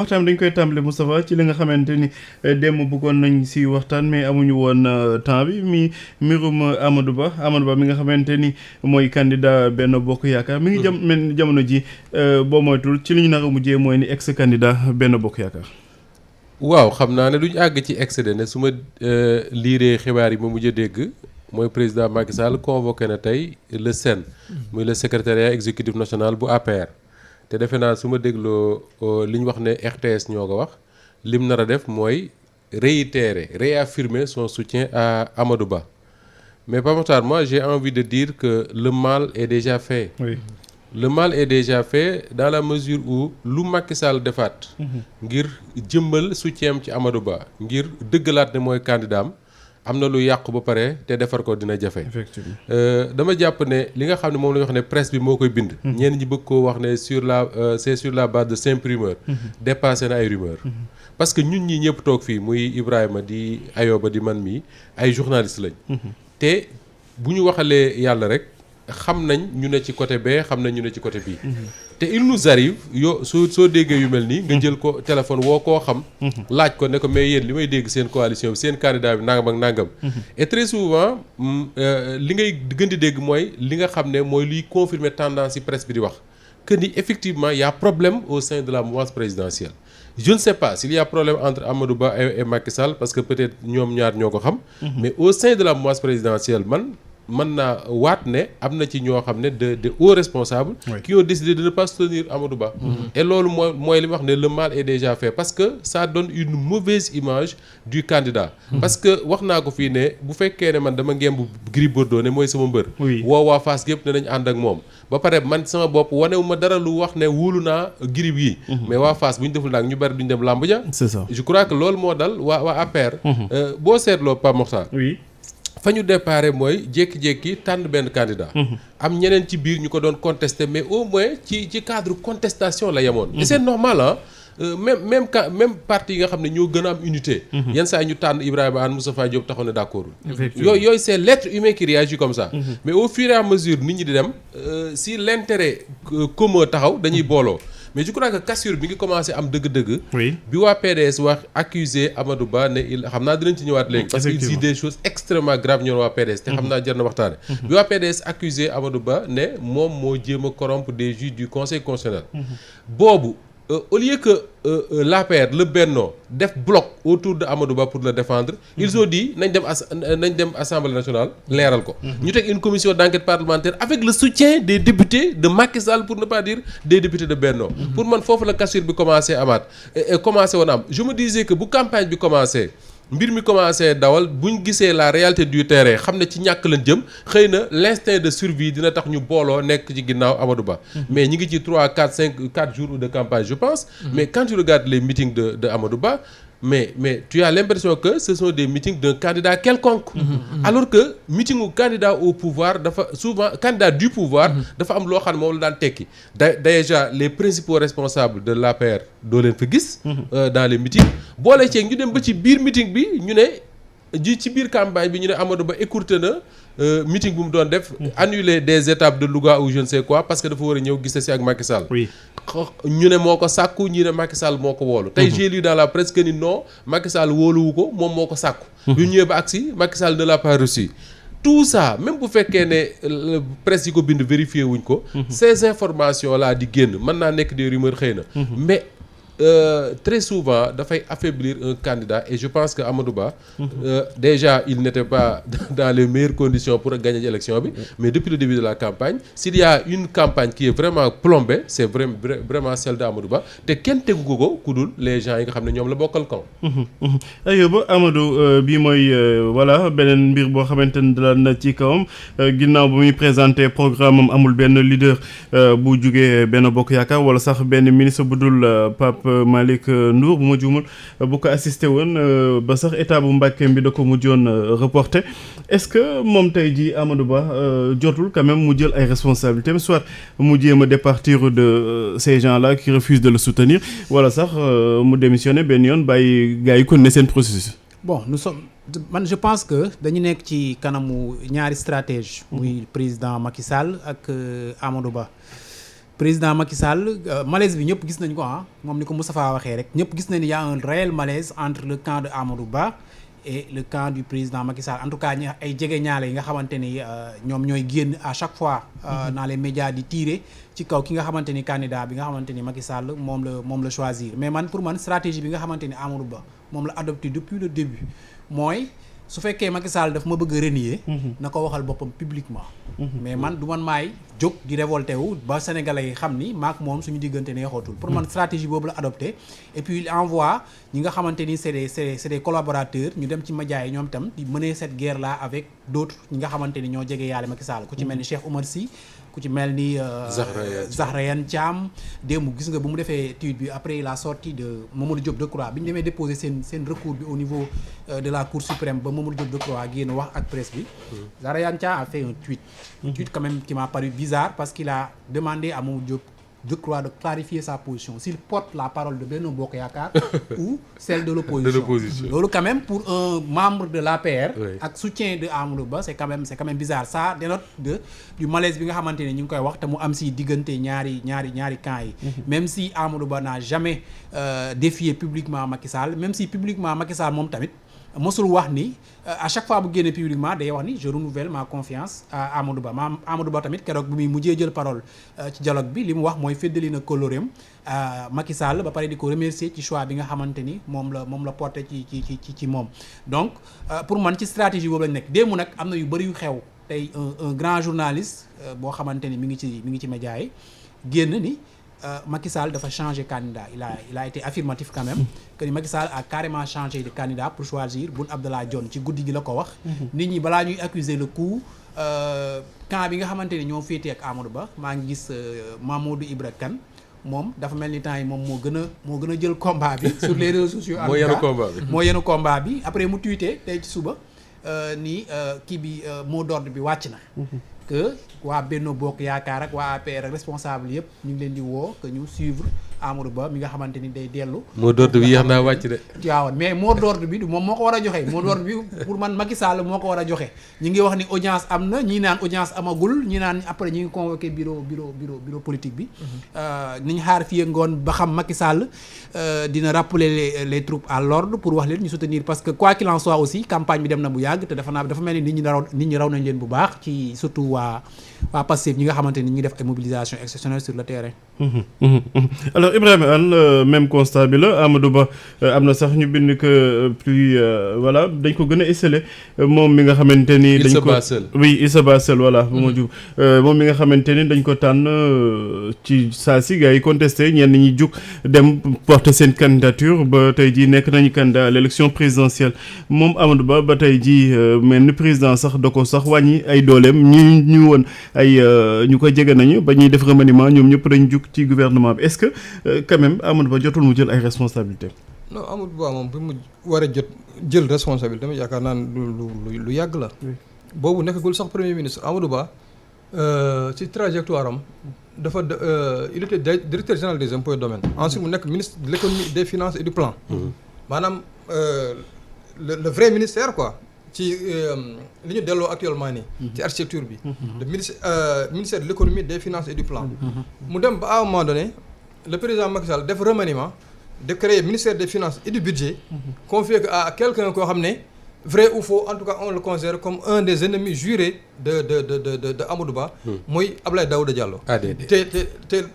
waxtaan dañ koy tàmbale Moustapha ci li nga xamante ni démb bëggoon nañ si waxtaan mais amuñu woon temps bi mbirum Amadou Ba mi nga xamante ni mooy candidat Benno Bokk Yaakaar mi ngi jamono ji boo moytul ci li ñu nar a mujjee mooy ni ex candidat Benno Bokk Yaakaar. waaw xam naa ne duñ àgg ci excédé ne su ma liiree xibaar yi ma mujj a dégg mooy président Macky Sall convoqué na tey le SEN muy le secrétariat exécutif national bu APR. te defe naa su ma dégloo li ñu wax ne RTS ñoo ko wax lim nar a def mooy réaffirmer son soutien à Amadou Ba mais Pape Makhtar, moi j'ai envie de dire que le mal est déjà fait. Oui. Le mal est déjà fait dans la mesure où lu Macky Sall defaat ngir jëmbal soutien ci Amadou Ba ngir dëggalaat ne mooy candidat am na lu yàqu ba pare te defar ko dina jafe. Effectivement. dama jàpp ne li nga xam ne moom la ñu wax ne presse bi moo koy bind. ñenn ñi bëgg koo wax ne c'est sur la base de simples rumeurs. dépassé na ay rumeurs. parce que ñun ñi ñëpp toog fii muy Ibrahima di Ayoba di man mii ay journalistes lañ. te bu ñu waxalee yàlla rek xam nañ ñu ne ci côté bee xam nañ ñu ne ci côté bii. te il nous arrive soo déggee yu mel nii nga jël ko téléphone woo koo xam. laaj ko ne ko mais yéen li may dégg seen coalition bi seen candidat bi nangam ak nangam. et très souvent li ngay gën di dégg mooy li nga xam ne mooy liy confirmer tendance yi presse bi di wax que ni effectivement y a problème au sein de la mouvance présidentielle. Je ne sais pas s'il y a problème entre Amadou Ba et Macky Sall parce que peut-être ñoom ñaar ñoo ko xam. mais au sein de la mouvance présidentielle mën naa waat ne am na ci ñoo xam ne de hauts responsables. Oui. Qui ont décidé de ne pas soutenir Amadou Ba. Et loolu mooy li wax ne le mal est déjà fait parce que ça donne une mauvaise image du candidat. parce que wax naa ko fii ne bu fekkee ne man dama ngemb Gris Bordeaux ne mooy sama mbër. woo waa Fass yëpp ne nañ ànd ak moom. ba pare man sama bopp wanewu ma dara lu wax ne wóolu naa Gris yi. mais waa Fass bu ñu deful nag ñu bari duñ dem làmb ja. C'est ça. Je crois que loolu moo dal waa APR. boo seetloo Pape Mokhtar. Oui. fa ñu déparé mooy jékki-jékki tànn benn candidat. am ñeneen ci biir ñu ko doon contester mais au moins ci cadre contestation la yemoon. et c'est normal ah même parti yi nga xam ne ñoo gën a am unité. yenn saa ñu tànn Ibrahima Anne Moustapha Diop taxaw ne d'accord. yooyu c'est l'être humain qui réagit comme ça. mais au fur et à mesure nit ñi di dem si l'intérêt commun taxaw dañuy booloo. mais je crois que cassure bi ngi commencé am dëgg-dëgg. oui bi waa PDS wax accusé Amadou Ba ne xam naa dinañ ci ñëwaat léegi. parce que il dit des choses extrêmement graves ñoom waa PDS. te xam naa jar na waxtaane. bi waa PDS accusé Amadou Ba ne moom moo jéem a corrompre des juges du conseil constitutionnel. boobu au lieu que l'APR le Benno def bloc autour de Amadou Ba pour le défendre. ils ont dit nañ dem assemblée nationale leeral ko. ñu teg une commission d'enquête parlementaire avec le soutien des députés de Macky Sall pour ne pas dire des députés de Benno. pour man foofu la cassure bi commencé amaat commencé woon am je me disais que bu campagne bi commencé. mbir mi commencé dawal bu ñu gisee la réalité du terrain xam ne ci ñàkk lañ jëm xëy na l'instinct de survie dina tax ñu booloo nekk ci ginnaaw Amadou Ba. mais ñi ngi ci 3 4 jours de campagne je pense. mais quand tu regardes les meetings de Amadou Ba mais tu as l'impression que ce sont des meetings d'un candidat quelconque. alors que meetingu candidat au pouvoir dafa souvent candidat du pouvoir. dafa am loo xam ne moom la daan tekki. déjà les principaux responsables de l'APR doo leen fa gis. dans les meetings boole ceeg ñu dem ba ci biir meeting bi ñu ne ci biir campagne bi ñu ne Amadou Ba écourté na meeting bu mu doon def. annuler des étapes de Louga ou je ne sais quoi parce que dafa war a ñëw gis si ak Macky Sall. oui ñu ne moo ko sàkku ñi ne Macky Sall moo ko woolu. tey j'ai lu dans la presse que ni non Macky Sall wóoluwu ko moom moo ko sàkku. bi ñëwee ba agsi Macky Sall ne l'a pas reçu. tout ça même bu fekkee ne presse yi ko bind vérifié wuñ ko. ces informations là di génn mën naa nekk des rumeurs xëy na. mais très souvent dafay affaiblir un candidat et je pense que Amadou Ba déjà il n'était pas dans les meilleures conditions pour gagner l'élection bi mais depuis le début de la campagne s'il y a une campagne qui est vraiment plombée c'est vraiment celle de Amadou Ba te kenn tegu ko ku dul les gens yi nga xam ne ñoom la bokkal kaw. aywa Amadou bii mooy voilà beneen mbir boo xamante ne dala na ci kawam ginnaaw bu muy présenter programme am amul benn leader bu jugee benn bokk yaakaar wala sax benn ministre bu dul Pape Malick Ndour bu ma juumul bu ko assisté woon ba sax état bu Mbàkke bi da ko mujjoon reporté est-ce que moom tey jii Amadou Ba jotul quand même mu jël ay responsabilités soit mu jéem a départir de ces gens-là qui refusent de le soutenir wala sax mu démissionner benn yoon bàyyi gars yi continuer seen processus. bon man je pense que dañu nekk ci kanamu ñaari stratège muy président Macky Sall ak Amadou Ba. président Macky Sall malaise bi ñëpp gis nañ ko moom ni ko Moustapha waxee rek ñëpp gis nañ ni y a un réel malaise entre le camp de Amadou Ba et le camp du président Macky Sall en tout cas ay jege ñaale yi nga xamante ni ñoom ñooy génn à chaque fois dans les médias di tirer ci kaw ki nga xamante ni candidat bi nga xamante ni Macky Sall moom la choisir mais pour man stratégie bi nga xamante ni Amadou Ba moom la adopté depuis le début mooy su fekkee Macky Sall daf ma bëgg a renier na ko waxal boppam publiquement mais man du man maay jóg di révolté wu ba sénégalais yi xam ni maak moom suñu diggante neexootul pour man stratégie boobu la adopté et puis il envoie ñi nga xamante ni c'est des collaborateurs ñu dem ci médias yi ñoom itam di mener cette guerre là avec d'autres ñi nga xamante ni ñoo jege yaale Macky Sall ku ci mel ni Cheikh Oumar Sy ku ci mel ni Zahra Iyane Thiam démb gis nga bu mu defee tweet bi après la sortie de Mamadou Diop Decroix bi ñu demee déposer seen recours bi au niveau de la Cour suprême ba Mamadou Diop Decroix génn wax ak presse bi Zahra Iyane Thiam a fait un tweet quand même qui m'a paru bizarre parce qu'il a demandé à Mamadou Diop Decroix de clarifier sa position s'il porte la parole de Benno Bokk Yaakaar ou celle de l'opposition. Loolu quand même pour un membre de l'APR ak soutien de Amadou Ba c'est quand même bizarre. Ça dénote du malaise bi nga xamante ne ñu ngi koy wax te mu am si diggante ñaari camps yi. Même si Amadou Ba n'a jamais défié publiquement Macky Sall, même si publiquement Macky Sall moom tamit mosul wax ni à chaque fois bu génne publiquement day wax ni je renouvelle ma confiance à Amadou Ba Amadou Ba tamit keroog bi muy mujjee jël parole ci dialogue bi li mu wax mooy feddali na kóllëreem Macky Sall ba pare di ko remercier ci choix bi nga xamante ni moom la porté ci moom. Donc pour man ci stratégie boobu lañ nekk démb nag am na yu bëri yu xew tey un grand journaliste boo xamante ni mi ngi ci média yi génn ni Macky Sall dafa changer candidat il a été affirmatif quand même que ni Macky Sall a carrément changé de candidat pour choisir Boun Abdallah Dionne ci guddi gi la ko wax. Nit ñi balaa ñuy accuser le coup camp bi nga xamante ni ñoo féetee ak Amadou Ba maa ngi gis Mamadou Ibra Kane moom dafa mel ni temps yi moom moo gën a jël combat bi sur les réseaux sociaux. moo yenu combat bi après mu tweeté tey ci suba ni kii bi mot d'ordre bi wàcc na. Que waa Benno Bokk Yaakaar ak waa APR ak responsable yëpp ñu ngi leen di woo que ñu suivre Amadou Ba mi nga xamante ni day dellu. mot d'ordre bi yéex naa wàcc de. waaw mais mot d'ordre bi du moom moo ko war a joxe mot d'ordre bi pour man Macky Sall moo ko war a joxe. ñi ngi wax ni audience am na ñii naan audience amagul ñi naan après ñi ngi convoqué bureau politique bi. ni ñu xaar fii ngoon ba xam Macky Sall dina rappeler les troupes à l'ordre pour wax leen ñu soutenir parce que quoi qu'il en soit aussi campagne bi dem na bu yàgg te dafa mel ni nit ñi raw nañ leen bu baax ci surtout waa Pastef ñi nga xamante ni ñi ngi def ay mobilisation exceptionnelle sur le terrain. Alors Ibrahima Anne même constat bi la Amadou Ba am na sax ñu bind que plus voilà dañ ko gën a esselé moom mi nga xamante ni. il se bat seul voilà bu ma jub moom mi nga xamante ni dañ ko tànn ci saa si gars yi contesté ñenn ñi jug dem porter seen candidature ba tey jii nekk nañu candidat à l'élection présidentielle moom Amadou Ba tey jii mel ni président sax da ko sax wàññi ay dooleem ñu woon ay ñu ko jege nañu ba ñuy def remaniement ñoom ñëpp dañ jug ci gouvernement bi est-ce que quand même Amadou Ba jotul mu jël ay responsabilités. non Amadou Ba moom bi mu war a jël responsabilité dama yaakaar naan lu yàgg la. boobu nekkagul sax premier ministre Amadou Ba ci trajectoire am dafa il était directeur général des impôts et domaines. ensuite mu nekk ministre de l'économie des finances et du plan. maanaam le vrai ministère quoi. ci li ñu delloo actuellement nii. ci architecture bi. le ministère de l'économie des finances et du plan. mu dem ba à un moment donné le président Macky Sall def remaniement de créer ministère des finances et du budget. confié à quelqu'un koo xam ne vrai ou faux en tout cas on le considère comme un des ennemis jurés de Amadou Ba. mooy Abdoulaye Daouda Diallo.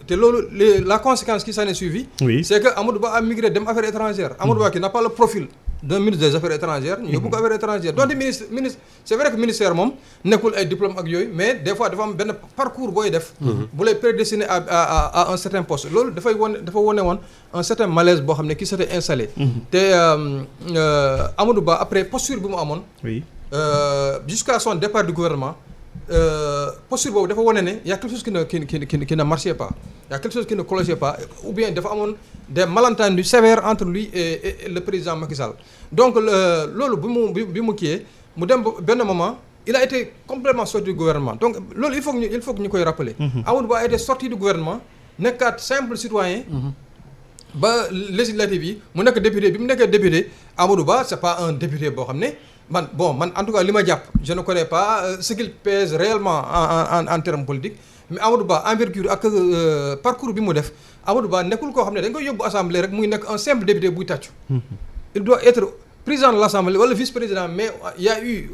te loolu la conséquence qui s'en est suivie. Oui. C'est que Amadou Ba a migré dem affaires étrangères. Amadou Ba qui n'a pas le profil d'un ministre des affaires étrangères ñu yóbbu ko affaires étrangères donc ministre c'est vrai que ministère moom nekkul ay diplôme ak yooyu mais des fois dafa am benn parcours booy def bu lay prédestiné à un certain poste loolu dafa wone woon un certain malaise boo xam ne qui s'était installé te Amadou Ba après posture bi mu amoon jusqu'à son départ du gouvernement posture boobu dafa wone ne y a quelque chose qui ne marchait pas y a quelque chose qui ne clochait pas ou bien dafa amoon des malentendus sévères entre lui et le président Macky Sall donc loolu bi mu kiiyee mu dem benn moment il a été complètement sorti du gouvernement donc loolu il faut que ñu koy rappeler. Amadou Ba a été sorti du gouvernement nekkaat simple citoyen ba législative yi mu nekk député bi mu nekkee député Amadou Ba c'est pas un député boo xam ne man en tout cas li ma jàpp je ne connais pas ce qu'il pèse réellement en termes politiques mais Amadou Ba envergure ak parcours bi mu def Amadou Ba nekkul koo xam ne dañ koy yóbbu assemblée rek muy nekk un simple député buy tàccu. Il doit être président de l'assemblée wala vice-président mais il y a eu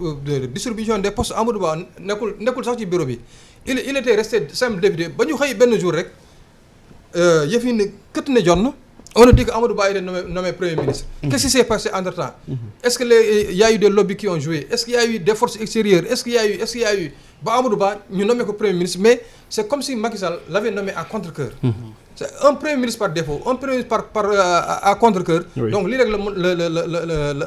distribution des postes Amadou Ba nekkul sax ci bureau bi il était resté simple député ba ñu xëy benn jour rek yëf yi ne kët ne jonn on a dit que Amadou Ba était nommé premier ministre. Qu'est-ce qui s'est passé entre-temps? Est-ce que il y a eu des lobbies qui ont joué? Est-ce qu'il y a eu des forces extérieures? Est-ce qu'il y a eu ba Amadou Ba ñu nommé ko premier ministre mais c'est comme si Macky Sall l'avait nommé à contre-cœur. C'est un premier ministre par défaut, un premier ministre à contre-cœur. Oui. Donc lii rek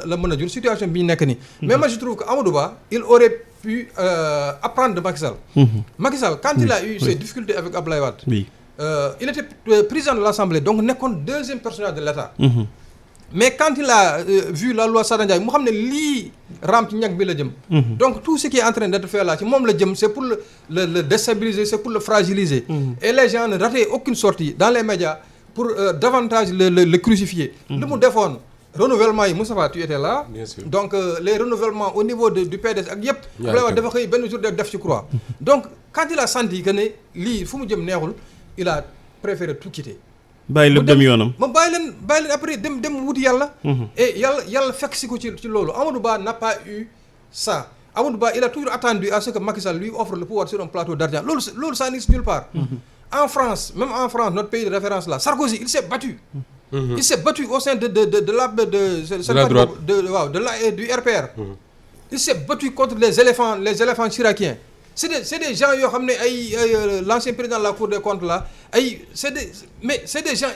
la mën a jur situation bi ñu nekk nii. Mais moi je trouve que Amadou Ba il aurait pu apprendre de Macky Sall. Macky Sall quand il a eu ses difficultés avec Abdoulaye Wade. Il était président de l'Assemblée donc nekkoon deuxième personnage de l'État. Mais quand il a vu la loi Sada Ndiaye mu xam ne lii raam ci ñag bi la jëm. Donc tout ce qui est en train d'être fait là ci moom la jëm c'est pour le déstabiliser, c'est pour le fragiliser. Et les gens ne rataient aucune sortie dans les médias pour davantage le crucifier. Li mu defoon renouvellement yi Moustapha tu étais là. Bien sûr. Donc les renouvellements au niveau du PDS ak yëpp. Abdoulaye Wade dafa xëy benn jour def ci croix. Donc quand il a senti que ne lii fu mu jëm neexul il a préféré tout quitter. bàyyi lépp dem yoonam ma bàyyi leen après dem wuti yàlla. Et yàlla fekk si ko ci loolu Amadou Ba n'a pas eu ça Amadou Ba il a toujours attendu à ce que Macky Sall lui offre le pouvoir sur un plateau d'argent loolu ça n'existe nulle part. En France même en France notre pays de référence là Sarkozy il s'est battu. Il s'est battu au sein de la droite du RPR. Il s'est battu contre les éléphants chiraciens. C'est des gens yoo xam ne ay l'ancien président de la Cour des comptes là c'est des gens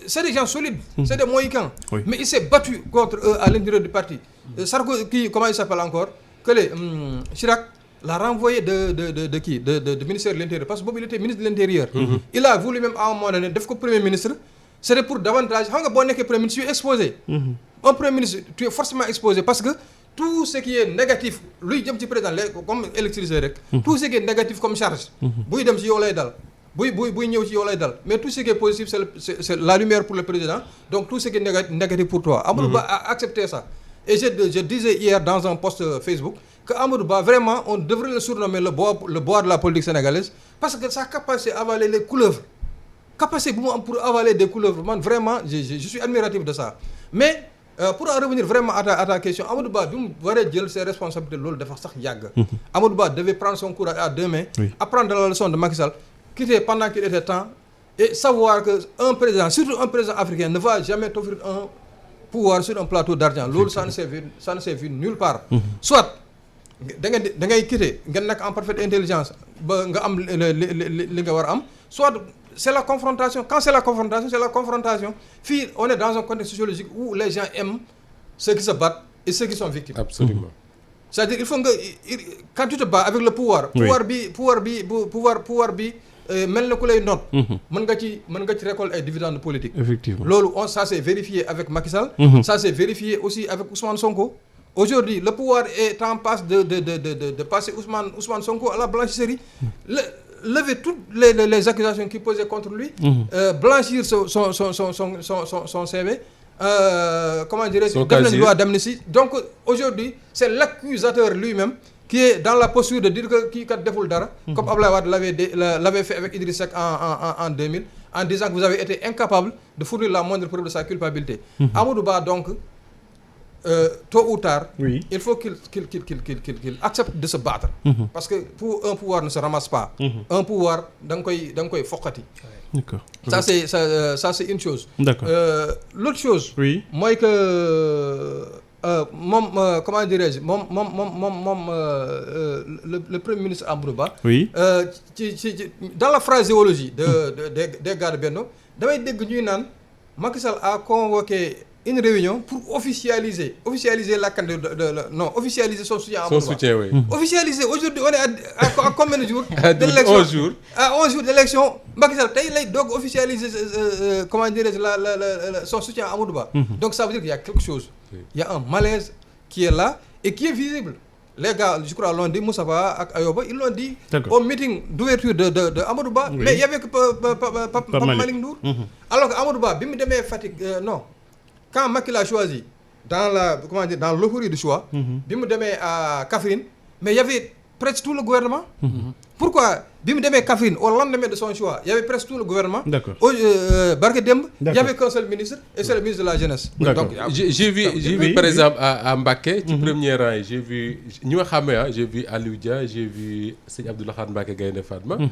c'est des gens solides. C'est des Mohicans. Oui. Mais il s'est battu contre eux à l'intérieur du parti. Sarkozy comment il s'appelle encore que Chirac l'a renvoyé de ministère de l'Intérieur parce que boobu il était ministre de l'Intérieur. Il a voulu même à un moment donné def ko premier ministre. C'était pour davantage xam nga boo nekkee premier ministre tu es exposé. Un premier ministre tu es forcément exposé parce que tout ce qui est négatif luy jëm ci président comme électricité rek. Tout ce qui est négatif comme charge. buy dem ci yow lay dal. buy ñëw ci yow lay dal mais tout ce qui est positif c'est la lumière pour le président donc tout ce qui est négatif pour toi. Amadou Ba a accepté ça. Et je disais hier dans un post Facebook que Amadou Ba vraiment on devrait le surnommer le bois de la politique sénégalaise parce que sa capacité à avaler les couleuvres capacité bu mu am pour avaler des couleuvres man vraiment je suis admiratif de ça mais pour en revenir vraiment à ta question Amadou Ba bi mu waree jël ses responsabilités loolu dafa sax yàgg. Amadou Ba devait prendre son courage à deux mains. Apprendre la leçon de Macky Sall quitter pendant qu'il était temps et savoir que un président surtout un président africain ne va jamais t'offrir un pouvoir sur un plateau d'argent loolu ça ne s'est vu nulle part. Soit da ngay quitter nga nekk en parfaite intelligence ba nga am li nga war a am soit c'est la confrontation quand c'est la confrontation fii on est dans un contexte sociologique où les gens aiment ceux qui se battent et ceux qui sont victimes. Absolument. C'est-à-dire il faut nga quand tu te bats avec le pouvoir. pouvoir bi mel na ku lay noot. mën nga ci récolter ay dividendes politiques. Effectivement loolu ça s'est vérifié avec Macky Sall. Ça s'est vérifié aussi avec Ousmane Sonko. Aujourd'hui le pouvoir est en passe de passer Ousmane Sonko à la blanchisserie. Lever toutes les accusations qui pesaient contre lui. Blanchir son CV. Comment dirais-je, def nañ loi d'amnistie. Donc aujourd'hui c'est l'accusateur lui-même qui est dans la posture de dire que kii kat deful dara. Comme Abdoulaye Wade l'avait fait avec Idriss Seck en 2000 en disant que vous avez été incapable de fournir la moindre preuve de sa culpabilité. Amadou Ba donc tôt ou tard. Oui. Il faut qu'il accepte de se battre. Parce que pour un pouvoir ne se ramasse pas. Un pouvoir da nga koy foqati. D'accord. Ça c'est une chose. D'accord. L'autre chose. Oui. Mooy que moom comment dirais-je moom le premier ministre Amadou Ba. Oui. Dans la phraséologie des gars de Benno damay dégg ñuy naan Macky Sall a convoqué une réunion pour officialiser la candidature officialiser son soutien à Amadou Ba. Son soutien, oui. Officialiser aujourd'hui on est à combien de jours d'élection? 11 jours. À 11 jours d'élection Macky Sall tey lay doog officialiser comment dirais-je son soutien à Amadou Ba. Donc ça veut dire qu'il y a quelque chose. Il y a un malaise qui est là et qui est visible. Les gars, je crois, l'ont dit, Moustapha ak Ayoba, ils l'ont dit au meeting d'ouverture de Amadou Ba, oui. Mais il y avait que Pape Malick Ndour. Alors que Amadou Ba bi mu demee Fatick non. Quand Macky l'a choisi dans l'euphorie du choix, bi mu demee à Kaffrine, mais il y avait presque tout le gouvernement. pourquoi bi mu demee Kaffrine au lendemain de son choix il y avait presque tout le gouvernement. D'accord. Barke Demb. Il y D'accord. avait qu'un seul ministre et c'est le ministre de la jeunesse. D'accord. Donc j'ai vu par exemple à Mbacké ci premier rang yi j'ai vu ñi ma xàmmee j'ai vu Aliou Dia j'ai vu sëñ Abdou Lahad Mbacké Gaïndé Fatma mais